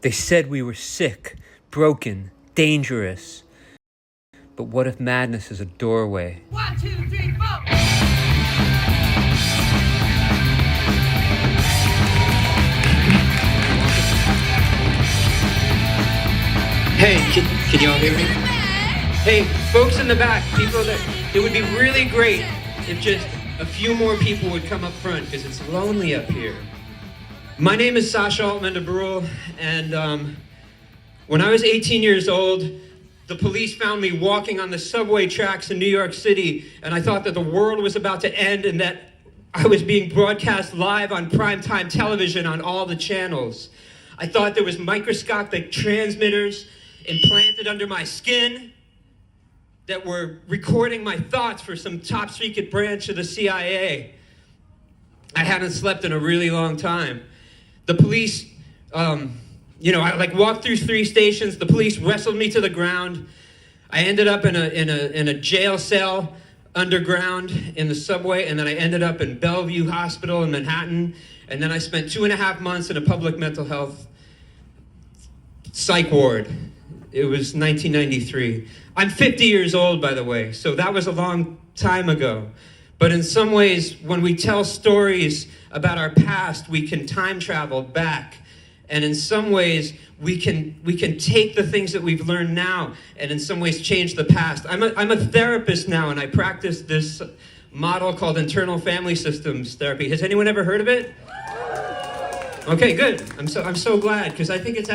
They said we were sick, broken, dangerous. But what if madness is a doorway? 1, 2, 3, 4. Hey, can you all hear me? Hey, folks in the back, it would be really great if just a few more people would come up front, because it's lonely up here. My name is Sascha Altman DuBrul, and when I was 18 years old, the police found me walking on the subway tracks in New York City, and I thought that the world was about to end and that I was being broadcast live on primetime television on all the channels. I thought there was microscopic transmitters implanted under my skin that were recording my thoughts for some top secret branch of the CIA. I hadn't slept in a really long time. The police, I walked through 3 stations. The police wrestled me to the ground. I ended up in a jail cell underground in the subway, and then I ended up in Bellevue Hospital in Manhattan, and then I spent 2.5 months in a public mental health psych ward. It was 1993. I'm 50 years old, by the way, so that was a long time ago. But in some ways, when we tell stories about our past, we can time travel back. And in some ways, we can take the things that we've learned now and in some ways change the past. I'm a therapist now, and I practice this model called internal family systems therapy. Has anyone ever heard of it? Okay, good. I'm so glad, because I think it's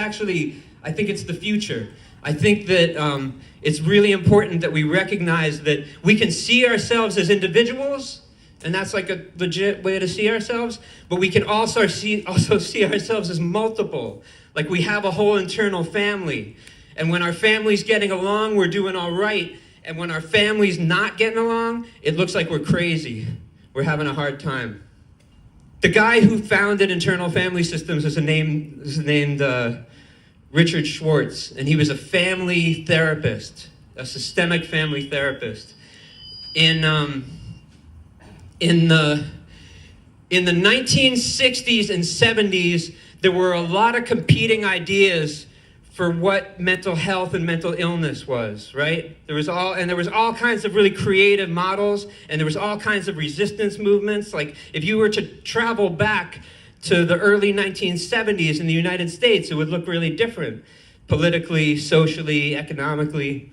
the future. I think that it's really important that we recognize that we can see ourselves as individuals, and that's like a legit way to see ourselves, but we can also see ourselves as multiple. Like we have a whole internal family. And when our family's getting along, we're doing all right. And when our family's not getting along, it looks like we're crazy. We're having a hard time. The guy who founded internal family systems is named Richard Schwartz, and he was a family therapist, a systemic family therapist. In the 1960s and 70s, there were a lot of competing ideas for what mental health and mental illness was, right? There was all kinds of really creative models, and there was all kinds of resistance movements. Like if you were to travel back to the early 1970s in the United States, it would look really different, politically, socially, economically.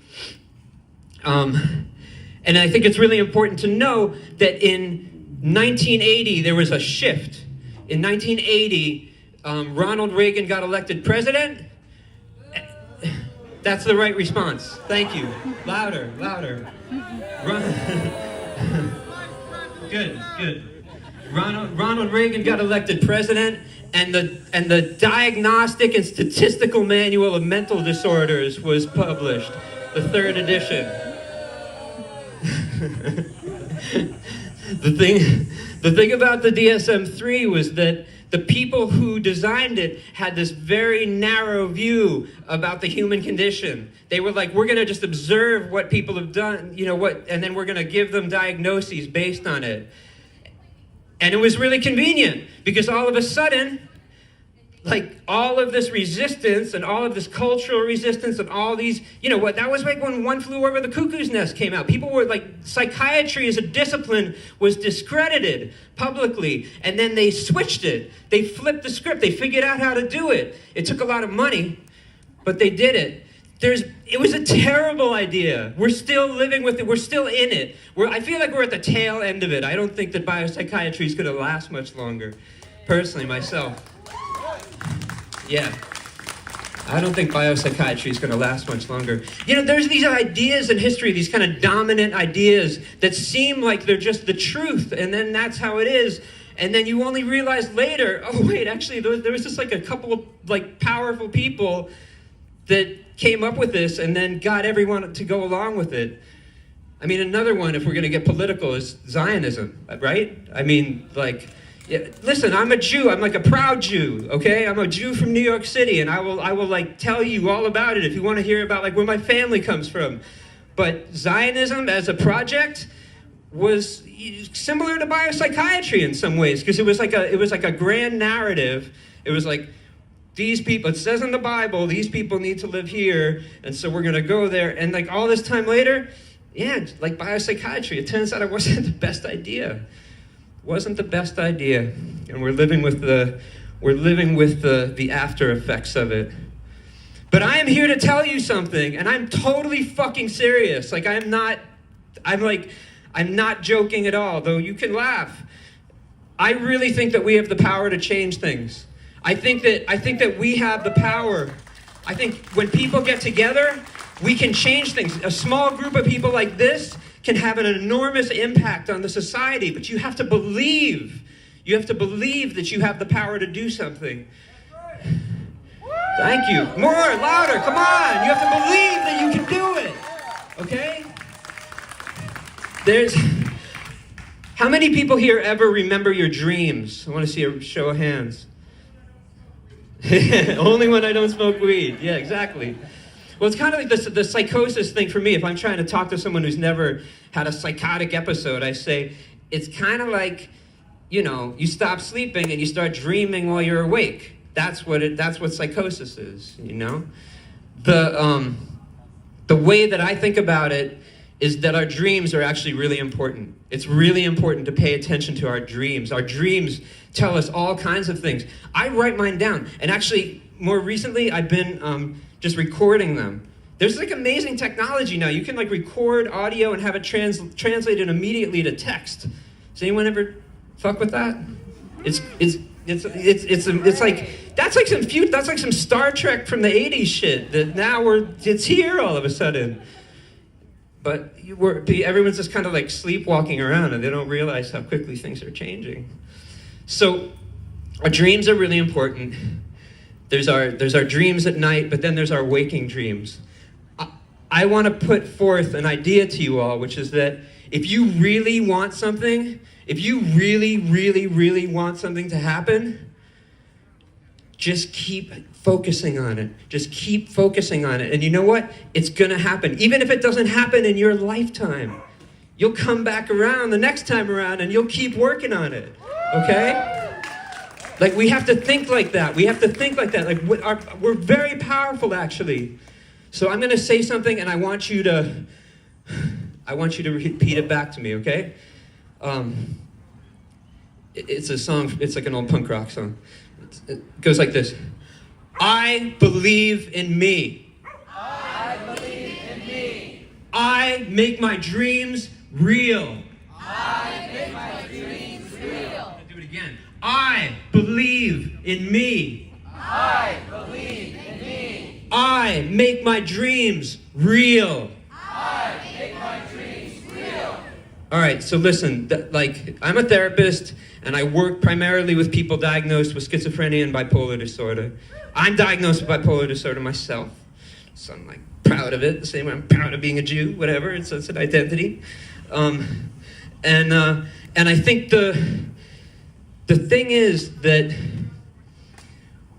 And I think it's really important to know that in 1980, there was a shift. In 1980, Ronald Reagan got elected president. That's the right response. Thank you. Louder, louder. Good. Ronald Reagan got elected president, and the Diagnostic and Statistical Manual of Mental Disorders was published, the 3rd edition. The thing about the DSM-3 was that the people who designed it had this very narrow view about the human condition. They were like, we're going to just observe what people have done, and then we're going to give them diagnoses based on it. And it was really convenient, because all of a sudden, like all of this resistance and all of this cultural resistance and all these, that was like when One Flew Over the Cuckoo's Nest came out. People were like, psychiatry as a discipline was discredited publicly, and then they switched it. They flipped the script. They figured out how to do it. It took a lot of money, but they did it. It was a terrible idea. We're still living with it. We're still in it. I feel like we're at the tail end of it. I don't think that biopsychiatry is going to last much longer, personally, myself. Yeah. I don't think biopsychiatry is going to last much longer. There's these ideas in history, these kind of dominant ideas that seem like they're just the truth, and then that's how it is. And then you only realize later, oh wait, actually there was just like a couple of like powerful people that came up with this and then got everyone to go along with it. I mean, another one, if we're going to get political, is Zionism, right? I mean, like, yeah, listen, I'm a Jew. I'm like a proud Jew, okay? I'm a Jew from New York City, and I will like tell you all about it if you want to hear about like where my family comes from. But Zionism as a project was similar to biopsychiatry in some ways, because it was like a grand narrative. It was like these people, it says in the Bible, these people need to live here, and so we're going to go there. And like all this time later, yeah, like biopsychiatry, it turns out it wasn't the best idea. It wasn't the best idea. And we're living with the after effects of it. But I am here to tell you something, and I'm totally fucking serious. Like I'm not joking at all, though you can laugh. I really think that we have the power to change things. I think that we have the power. I think when people get together, we can change things. A small group of people like this can have an enormous impact on the society, but you have to believe. You have to believe that you have the power to do something. Thank you. More, louder, come on. You have to believe that you can do it. Okay? How many people here ever remember your dreams? I want to see a show of hands. Only when I don't smoke weed. Yeah, exactly. Well, it's kind of like the psychosis thing for me. If I'm trying to talk to someone who's never had a psychotic episode, I say, it's kind of like, you stop sleeping and you start dreaming while you're awake. That's what psychosis is, The way that I think about it is that our dreams are actually really important. It's really important to pay attention to our dreams. Our dreams tell us all kinds of things. I write mine down, and actually, more recently, I've been just recording them. There's like amazing technology now. You can like record audio and have it translated immediately to text. Does anyone ever fuck with that? It's like that's like some Star Trek from the '80s shit that now it's here all of a sudden. But everyone's just kind of like sleepwalking around and they don't realize how quickly things are changing. So our dreams are really important. There's our dreams at night, but then there's our waking dreams. I want to put forth an idea to you all, which is that if you really want something, if you really, really, really want something to happen, just keep focusing on it. Just keep focusing on it. And you know what? It's going to happen. Even if it doesn't happen in your lifetime, you'll come back around the next time around and you'll keep working on it. Okay? Like, we have to think like that. We have to think like that. Like, we're very powerful, actually. So I'm going to say something and I want you to repeat it back to me, okay? It's a song, it's like an old punk rock song. It goes like this. I believe in me. I believe in me. I make my dreams real. I make my dreams real. I'll do it again. I believe in me. I believe in me. I make my dreams real. I make my dreams real. All right, so listen, I'm a therapist, and I work primarily with people diagnosed with schizophrenia and bipolar disorder. I'm diagnosed with bipolar disorder myself, so I'm like proud of it, the same way I'm proud of being a Jew, whatever, it's an identity. And I think the thing is that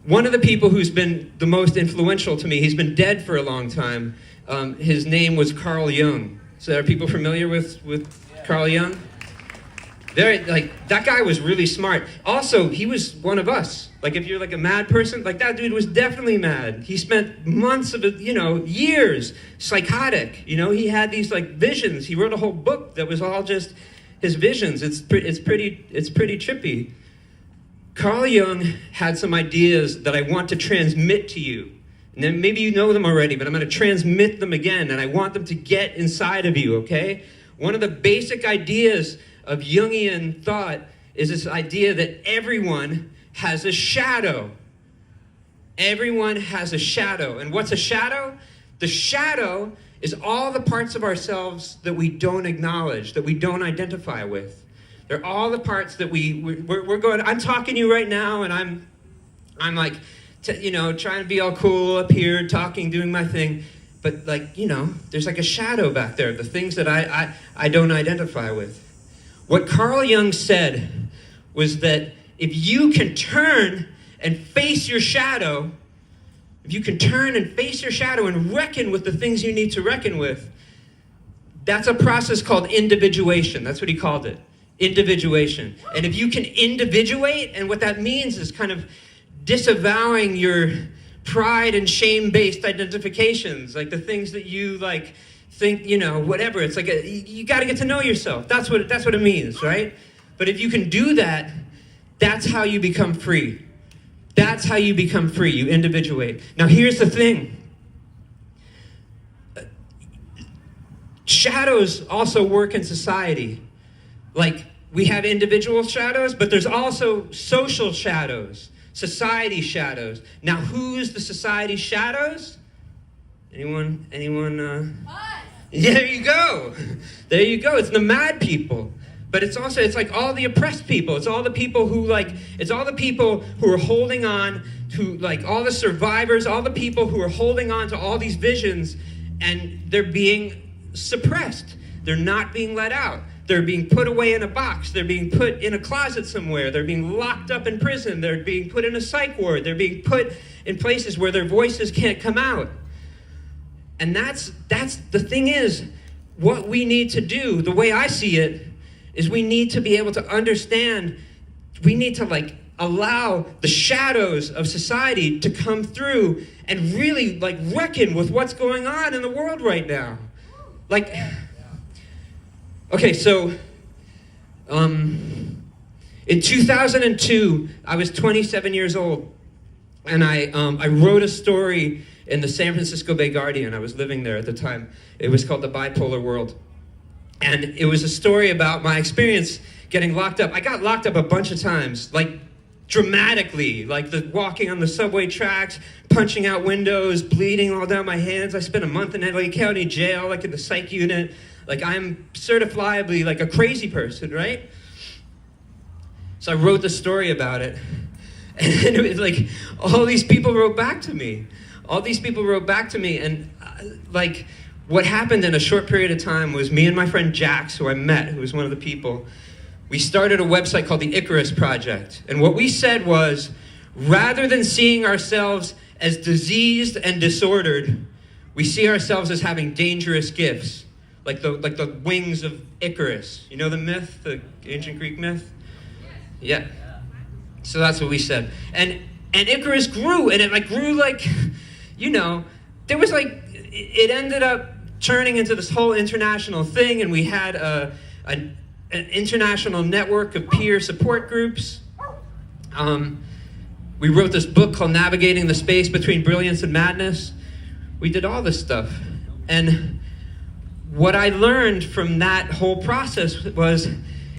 one of the people who's been the most influential to me, he's been dead for a long time, his name was Carl Jung. So are people familiar with Carl Jung? That guy was really smart. Also, he was one of us. Like, if you're like a mad person, like that dude was definitely mad. He spent months of it, years, psychotic. He had these like visions. He wrote a whole book that was all just his visions. It's pretty trippy. Carl Jung had some ideas that I want to transmit to you. And then maybe you know them already, but I'm going to transmit them again, and I want them to get inside of you, okay? One of the basic ideas of Jungian thought is this idea that everyone has a shadow. Everyone has a shadow. And what's a shadow? The shadow is all the parts of ourselves that we don't acknowledge, that we don't identify with. They're all the parts that we're going, I'm talking to you right now, and I'm like, trying to be all cool up here, talking, doing my thing. But there's like a shadow back there, the things that I don't identify with. What Carl Jung said was that if you can turn and face your shadow, and reckon with the things you need to reckon with, that's a process called individuation. That's what he called it, individuation. And if you can individuate, and what that means is kind of disavowing your pride and shame-based identifications, like the things that you like think, whatever. It's like you got to get to know yourself. That's what it means, right? But if you can do that, that's how you become free. That's how you become free. You individuate. Now, here's the thing. Shadows also work in society. Like, we have individual shadows, but there's also social shadows, society shadows. Now, who's the society shadows? Anyone? Yeah, there you go. There you go. It's the mad people. But it's like all the oppressed people. It's all the people who are holding on to, like, all the survivors, all the people who are holding on to all these visions, and they're being suppressed. They're not being let out. They're being put away in a box. They're being put in a closet somewhere. They're being locked up in prison. They're being put in a psych ward. They're being put in places where their voices can't come out. And that's the thing is, what we need to do, the way I see it, is we need to be able to understand, we need to, like, allow the shadows of society to come through and really, like, reckon with what's going on in the world right now. Like, okay, so, in 2002, I was 27 years old, and I wrote a story in the San Francisco Bay Guardian. I was living there at the time. It was called The Bipolar World. And it was a story about my experience getting locked up. I got locked up a bunch of times, like, dramatically, like walking on the subway tracks, punching out windows, bleeding all down my hands. I spent a month in LA County jail, like in the psych unit. Like, I'm certifiably like a crazy person, right? So I wrote the story about it. And it was like, all these people wrote back to me. And like, what happened in a short period of time was me and my friend Jax, who I met, who was one of the people, we started a website called the Icarus Project. And what we said was, rather than seeing ourselves as diseased and disordered, we see ourselves as having dangerous gifts, like the wings of Icarus. You know the myth, the ancient Greek myth? Yeah. So that's what we said. And Icarus grew, and it grew there was it ended up turning into this whole international thing, and we had an international network of peer support groups. We wrote this book called Navigating the Space Between Brilliance and Madness. We did all this stuff. And what I learned from that whole process was,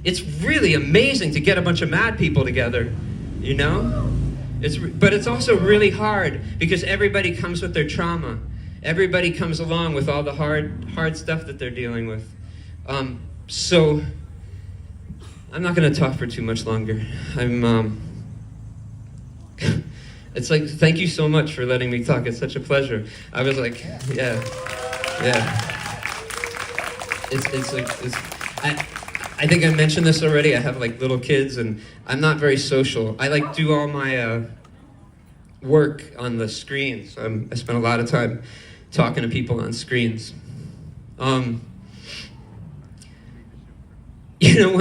it's really amazing to get a bunch of mad people together, But it's also really hard because everybody comes with their trauma. Everybody comes along with all the hard stuff that they're dealing with. So I'm not going to talk for too much longer. It's like, thank you so much for letting me talk. It's such a pleasure. I was like, yeah. I think I mentioned this already. I have like little kids, and I'm not very social. I do all my work on the screens. I spend a lot of time talking to people on screens. When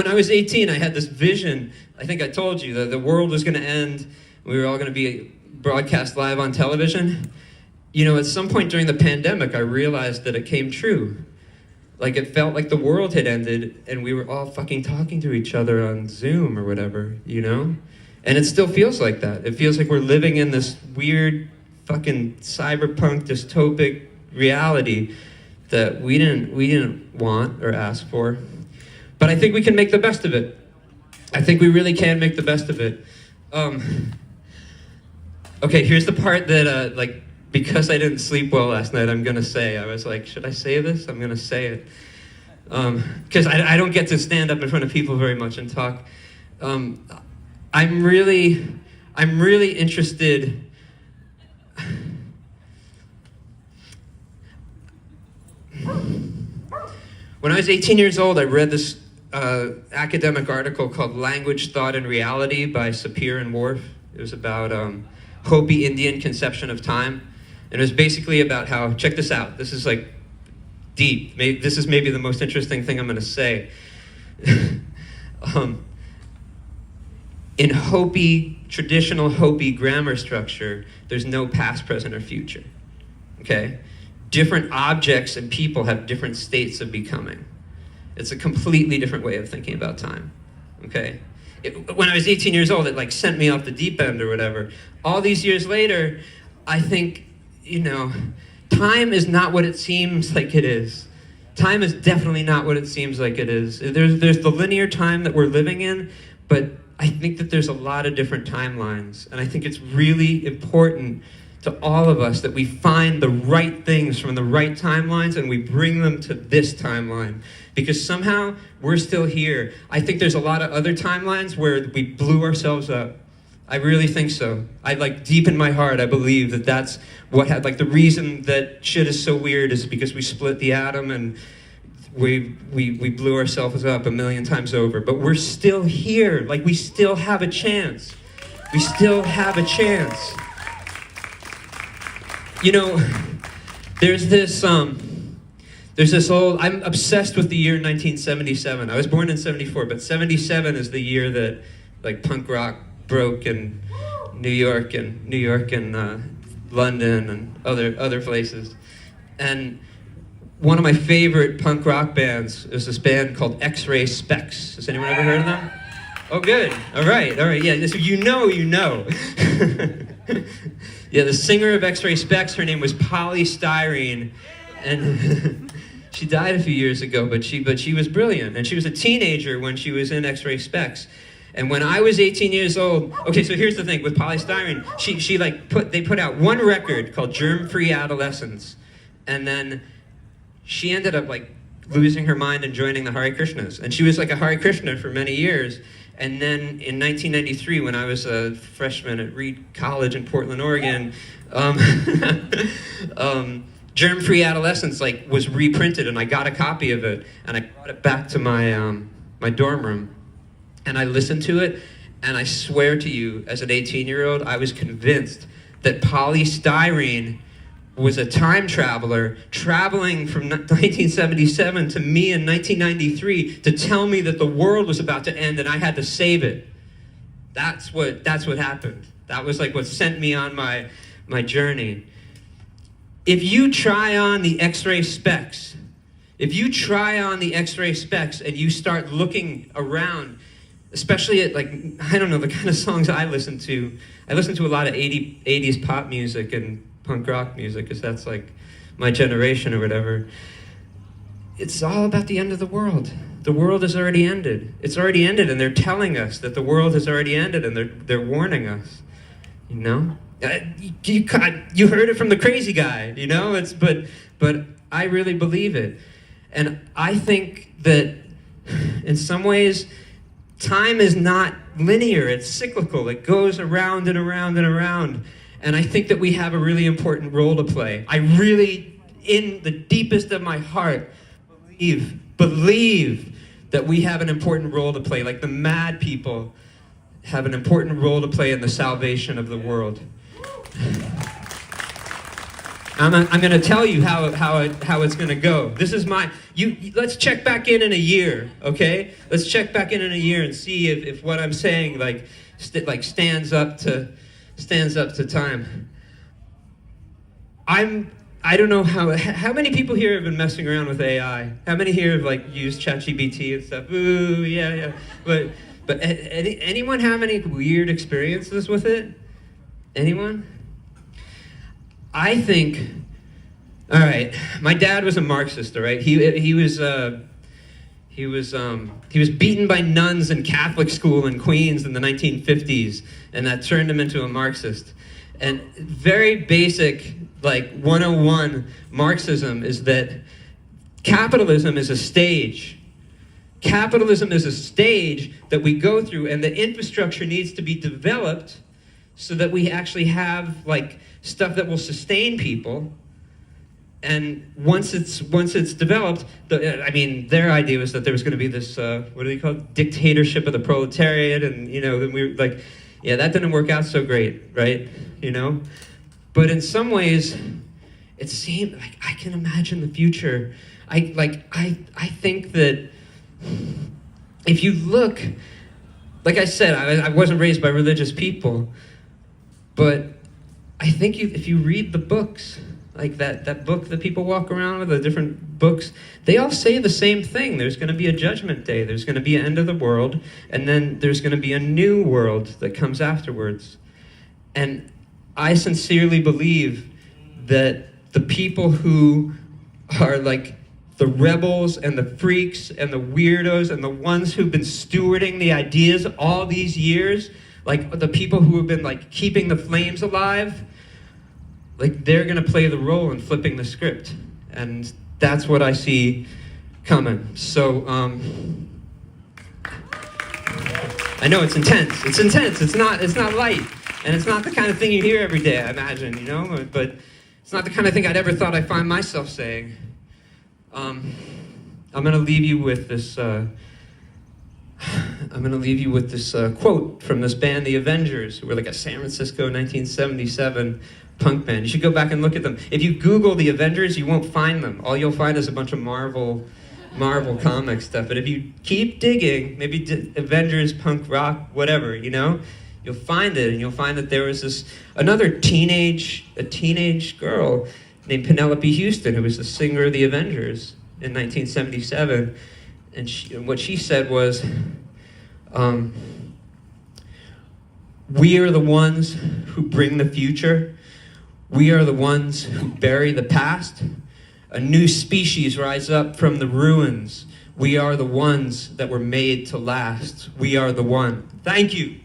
I was 18, I had this vision. I think I told you that the world was going to end. We were all going to be broadcast live on television. At some point during the pandemic, I realized that it came true. Like, it felt like the world had ended, and we were all fucking talking to each other on Zoom or whatever, And it still feels like that. It feels like we're living in this weird fucking cyberpunk dystopic reality that we didn't want or ask for. But I think we can make the best of it. I think we really can make the best of it. Okay, here's the part that, because I didn't sleep well last night, I'm going to say. I was like, should I say this? I'm going to say it. Because I don't get to stand up in front of people very much and talk. I'm really interested. When I was 18 years old, I read this academic article called Language, Thought, and Reality by Sapir and Whorf. It was about Hopi Indian conception of time. And it was basically about how, check this out, this is like deep. This is maybe the most interesting thing I'm going to say. In Hopi traditional Hopi grammar structure, there's no past, present, or future. Okay? Different objects and people have different states of becoming. It's a completely different way of thinking about time. Okay? When I was 18 years old, it like sent me off the deep end or whatever. All these years later, I think, time is not what it seems like it is. Time is definitely not what it seems like it is. There's the linear time that we're living in, but I think that there's a lot of different timelines. And I think it's really important to all of us that we find the right things from the right timelines and we bring them to this timeline. Because somehow we're still here. I think there's a lot of other timelines where we blew ourselves up. I really think so. Deep in my heart, I believe that that's what the reason that shit is so weird is because we split the atom and we blew ourselves up a million times over. But we're still here. We still have a chance. We still have a chance. There's this old, I'm obsessed with the year 1977. I was born in 74, but 77 is the year that punk rock broke in New York and London and other places. And one of my favorite punk rock bands is this band called X-Ray Specs. Has anyone ever heard of them? Oh, good. All right. Yeah, so you know. Yeah, the singer of X-Ray Specs, her name was Polystyrene, and she died a few years ago, but she was brilliant, and she was a teenager when she was in X-Ray Specs. And when I was 18 years old, okay, so here's the thing with Polystyrene, they put out one record called Germ-Free Adolescence, and then she ended up losing her mind and joining the Hare Krishnas, and she was a Hare Krishna for many years. And then in 1993, when I was a freshman at Reed College in Portland, Oregon, Germ-Free Adolescence was reprinted, and I got a copy of it, and I brought it back to my dorm room, and I listened to it, and I swear to you, as an 18-year-old, I was convinced that Polystyrene was a time traveler traveling from 1977 to me in 1993 to tell me that the world was about to end and I had to save it. That's what happened. That was what sent me on my journey. If you try on the X-Ray Specs, and you start looking around, especially at the kind of songs I listen to a lot of 80s pop music and punk rock music, because that's my generation or whatever. It's all about the end of the world. The world has already ended. It's already ended, and they're telling us that the world has already ended, and they're warning us. You heard it from the crazy guy. But I really believe it, and I think that in some ways, time is not linear. It's cyclical. It goes around and around and around. And I think that we have a really important role to play. I really, in the deepest of my heart, believe that we have an important role to play. The mad people have an important role to play in the salvation of the world. I'm going to tell you how it's going to go. This is let's check back in a year, okay? Let's check back in a year and see if what I'm saying stands up to time. I don't know how many people here have been messing around with AI? How many here have used ChatGPT and stuff? Ooh, yeah. But anyone have any weird experiences with it? Anyone? I think, all right, my dad was a Marxist, all right? He was beaten by nuns in Catholic school in Queens in the 1950s, and that turned him into a Marxist. And very basic, 101 Marxism is that capitalism is a stage. Capitalism is a stage that we go through, and the infrastructure needs to be developed so that we actually have stuff that will sustain people. And once it's developed, their idea was that there was going to be this what do they call it? Dictatorship of the proletariat, and then we were that didn't work out so great, right? But in some ways, it seemed I can imagine the future. I think that if you look like I said, I wasn't raised by religious people, but I think if you read the books, like that book that people walk around with, the different books, they all say the same thing. There's going to be a judgment day. There's going to be an end of the world, and then there's going to be a new world that comes afterwards. And I sincerely believe that the people who are like the rebels and the freaks and the weirdos and the ones who've been stewarding the ideas all these years, like the people who have been like keeping the flames alive, like they're gonna play the role in flipping the script. And that's what I see coming. So, I know it's intense. It's intense. It's not light. And it's not the kind of thing you hear every day, I imagine, you know? But it's not the kind of thing I'd ever thought I'd find myself saying. I'm gonna leave you with this. Quote from this band, the Avengers, who were like a San Francisco 1977 punk band. You should go back and look at them. If you Google the Avengers, you won't find them. All you'll find is a bunch of Marvel comic stuff. But if you keep digging, maybe Avengers, punk rock, whatever, you know, you'll find it, and you'll find that there was another teenage girl named Penelope Houston, who was the singer of the Avengers in 1977, and what she said was, "We are the ones who bring the future. We are the ones who bury the past. A new species rise up from the ruins. We are the ones that were made to last. We are the one." Thank you.